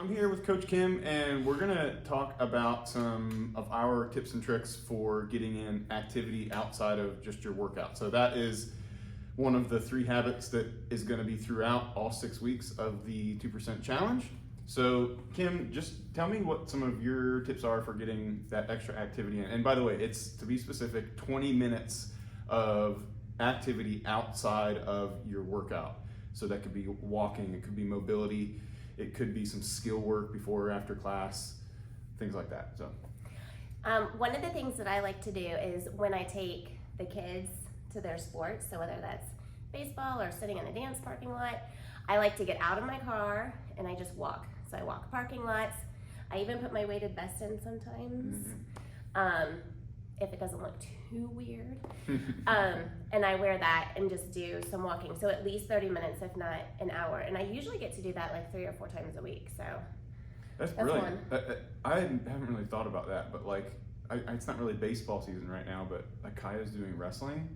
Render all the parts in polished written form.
I'm here with Coach Kim, and we're gonna talk about some of our tips and tricks for getting in activity outside of just your workout. So that is one of the 3 habits that is gonna be throughout all 6 weeks of the 2% challenge. So Kim, just tell me what some of your tips are for getting that extra activity in. And by the way, it's, to be specific, 20 minutes of activity outside of your workout. So that could be walking, it could be mobility, it could be some skill work before or after class, things like that. So, one of the things that I like to do is when I take the kids to their sports, so whether that's baseball or sitting in a dance parking lot, I like to get out of my car and I just walk. So I walk parking lots. I even put my weighted vest in sometimes, if it doesn't look too weird. And I wear that and just do some walking. So at least 30 minutes, if not an hour. And I usually get to do that like 3 or 4 times a week. So that's brilliant. I haven't really thought about that, but like, it's not really baseball season right now, but like Kaya's doing wrestling,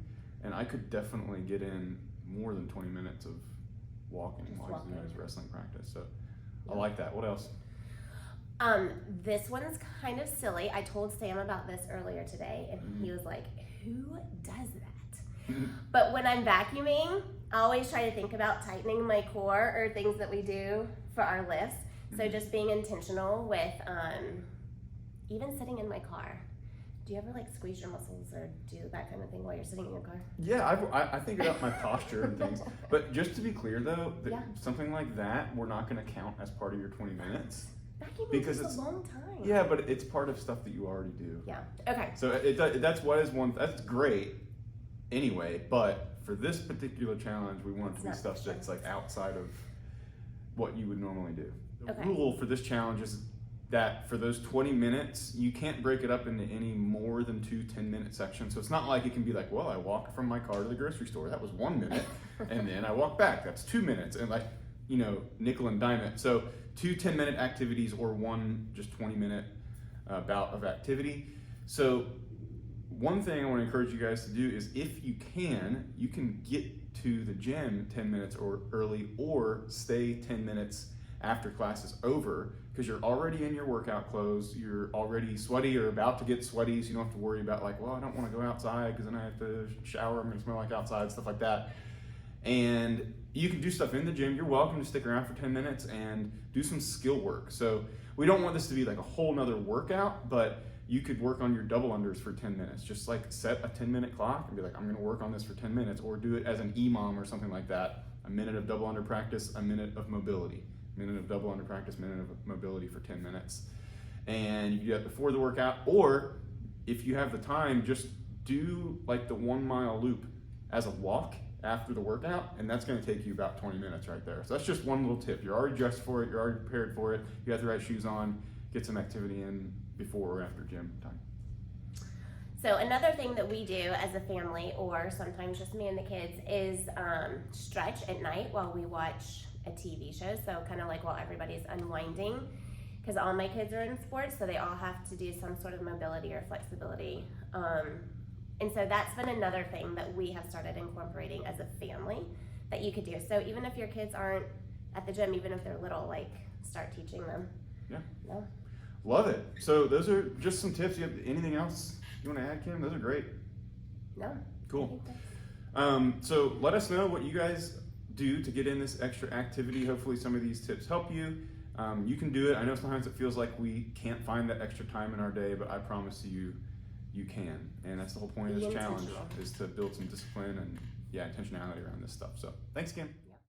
and I could definitely get in more than 20 minutes of walking while he's doing his wrestling practice. So I like that. What else? This one's kind of silly. I told Sam about this earlier today, and he was like, who does that? But when I'm vacuuming, I always try to think about tightening my core or things that we do for our lifts. So just being intentional with even sitting in my car. Do you ever like squeeze your muscles or do that kind of thing while you're sitting in your car? Yeah, I think about my posture and things. But just to be clear though, something like that, we're not going to count as part of your 20 minutes. Vacuuming because it's a long time. Yeah, but it's part of stuff that you already do. Yeah. Okay. So that's great anyway, but for this particular challenge, we want it to be stuff that's like outside of what you would normally do. The rule for this challenge is that for those 20 minutes, you can't break it up into any more than 2 10-minute sections. So it's not like it can be like, well, I walked from my car to the grocery store. That was 1 minute. And then I walked back. That's 2 minutes. And like, nickel and dime it. So 2 10-minute activities or 1 just 20-minute bout of activity. So one thing I want to encourage you guys to do is if you can get to the gym 10 minutes or early or stay 10 minutes after class is over, because you're already in your workout clothes, you're already sweaty or about to get sweaty, so you don't have to worry about like, well, I don't want to go outside because then I have to shower, I'm going to smell like outside, stuff like that. And you can do stuff in the gym. You're welcome to stick around for 10 minutes and do some skill work. So we don't want this to be like a whole nother workout, but you could work on your double unders for 10 minutes. Just like set a 10-minute clock and be like, I'm going to work on this for 10 minutes, or do it as an EMOM or something like that. A minute of double under practice, a minute of mobility. Minute of double under practice, minute of mobility for 10 minutes. And you can do that before the workout, or if you have the time, just do like the 1 mile loop as a walk after the workout, and that's going to take you about 20 minutes right there. So that's just one little tip. You're already dressed for it, you're already prepared for it, you have the right shoes on, get some activity in before or after gym time. So another thing that we do as a family, or sometimes just me and the kids, is stretch at night while we watch a TV show. So kind of like while everybody's unwinding, because all my kids are in sports, so they all have to do some sort of mobility or flexibility. And so that's been another thing that we have started incorporating as a family that you could do. So even if your kids aren't at the gym, even if they're little, like start teaching them. Yeah. No? Love it. So those are just some tips. You have anything else you want to add, Kim? Those are great. No. Cool. So let us know what you guys do to get in this extra activity. Hopefully some of these tips help you. You can do it. I know sometimes it feels like we can't find that extra time in our day, but I promise you, you can. And that's the whole point of this challenge, is to build some discipline and intentionality around this stuff. So thanks, Kim.